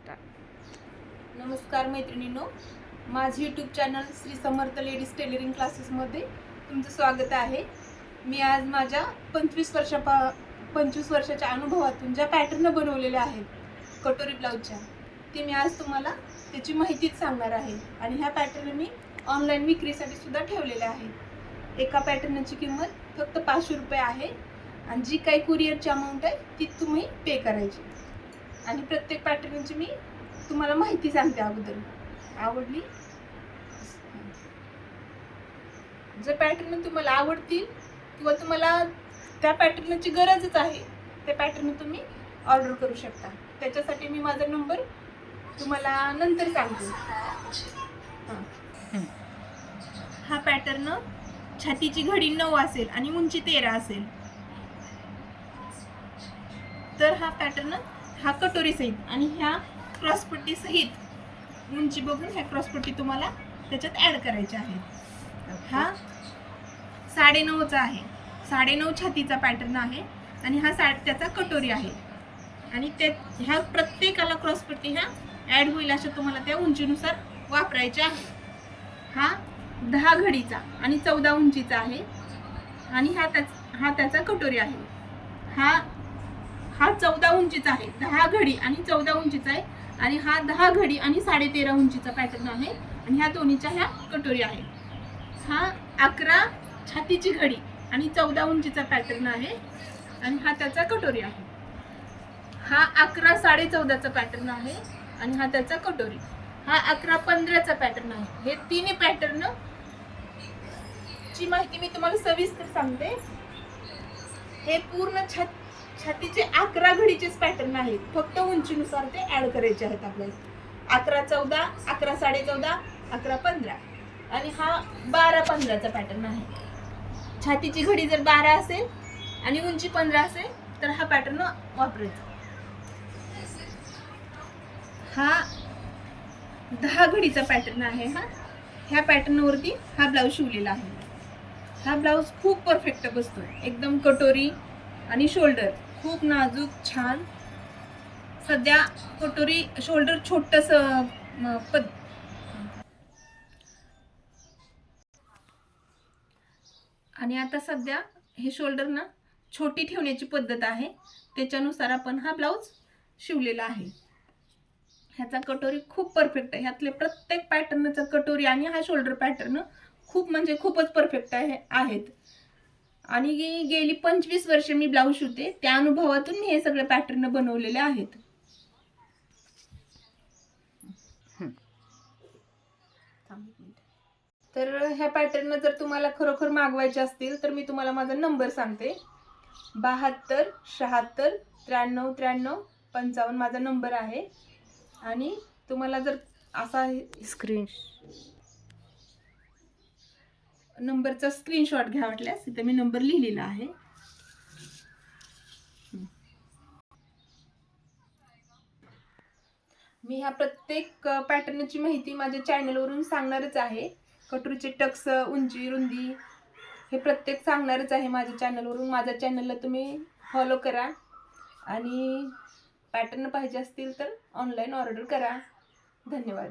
नमस्कार मैत्रिणींनो, माझे YouTube channel Shri Samarth ladies tailoring क्लासेसमध्ये तुमचं स्वागत आहे। मी आज माझ्या 25 वर्षाच्या अनुभवातून ज्या पॅटर्न बनवलेल्या आहेत कटोरी ब्लाउजच्या, ते मी आज तुम्हाला त्याची माहितीच सांगणार आहे। आणि ह्या पॅटर्न मी ऑनलाईन विक्रीसाठी सुद्धा ठेवलेल्या आहेत। एका पॅटर्नची किंमत फक्त 500 रुपये आहे आणि जी काही कुरिअरची अमाऊंट आहे ती तुम्ही पे करायची। आणि प्रत्येक पॅटर्नची मी तुम्हाला माहिती सांगते अगोदर। आवडली जे पॅटर्न तुम्हाला आवडतील किंवा तुम्हाला त्या पॅटर्नची गरजच आहे ते पॅटर्न तुम्ही ऑर्डर करू शकता। त्याच्यासाठी मी माझा नंबर तुम्हाला नंतर सांगते। हा पॅटर्न छातीची घडी 9 असेल आणि उंची 13 असेल, तर हा पॅटर्न हा कटोरी सहित आणि ह्या क्रॉसपट्टी सहित उंची बघून ह्या क्रॉसपट्टी तुम्हाला त्याच्यात ऍड करायच्या आहेत। हा 9.5 आहे, 9.5 छातीचा पॅटर्न आहे आणि हा त्याचा कटोरी आहे। आणि ह्या प्रत्येकाला क्रॉसपट्टी ह्या ऍड होईल अशा तुम्हाला त्या उंचीनुसार वापरायच्या आहेत। हा 10 घडीचा आणि 14 उंचीचा आहे आणि हा त्याचा कटोरी आहे। हा 14 उंचीचा आहे, 10 घडी आणि 14 उंचीचा आहे आणि हा 10 घडी आणि 13.5 उंचीचा पॅटर्न आहे आणि ह्या दोन्हीच्या ह्या कटोरी आहे। हा 11 छातीची घडी आणि 14 उंचीचा पॅटर्न आहे आणि हा त्याचा कटोरी आहे। हा 11 14.5चा पॅटर्न आहे आणि हा त्याचा कटोरी। हा 11 15चा पॅटर्न आहे। हे तिन्ही पॅटर्न ची माहिती मी तुम्हाला सविस्तर सांगते। हे पूर्ण छातीचे 11 घडीचेच पॅटर्न आहेत, फक्त उंचीनुसार ते ऍड करायचे आहेत आपल्याला। 11 14, 11 14.5, 11 15 आणि हा 12 15चा पॅटर्न आहे। छातीची घडी जर 12 असेल आणि उंची 15 असेल तर हा पॅटर्न वापरायचा। हा 10 घडीचा पॅटर्न आहे। ह्या पॅटर्न वरती हा ब्लाउज शिवलेला आहे। हा ब्लाउज खूप परफेक्ट बसतो, एकदम कटोरी आणि शोल्डर खूप नाजूक छान। सध्या कटोरी शोल्डर छोटस आणि आता सध्या हे शोल्डर ना छोटी ठेवण्याची पद्धत आहे, त्याच्यानुसार आपण हा ब्लाउज शिवलेला आहे। ह्याचा कटोरी खूप परफेक्ट आहे। ह्यातले प्रत्येक पॅटर्नचा कटोरी आणि हा शोल्डर पॅटर्न खूप म्हणजे खूपच परफेक्ट आहेत। आणि गेली 25 वर्ष मी ब्लाउज शिवते, त्या अनुभवातून मी हे सगळे पॅटर्न बनवलेले आहेत। तर ह्या पॅटर्न जर तुम्हाला खरोखर मागवायचे असतील तर मी तुम्हाला माझा नंबर सांगते। 72 76 93 93 55 माझा नंबर आहे। आणि तुम्हाला जर असा नंबरचा स्क्रीनशॉट घ्या वाटल्यास इथे मी नंबर लिहिलेला आहे। मी ह्या प्रत्येक पॅटर्नची माहिती माझ्या चॅनलवरून सांगणारच आहे। कटोरीचे टक्स, उंची, रुंदी हे प्रत्येक सांगणारच आहे माझ्या चॅनलवरून। माझ्या चॅनलला तुम्ही फॉलो करा आणि पॅटर्न पाहिजे असतील तर ऑनलाईन ऑर्डर करा। धन्यवाद।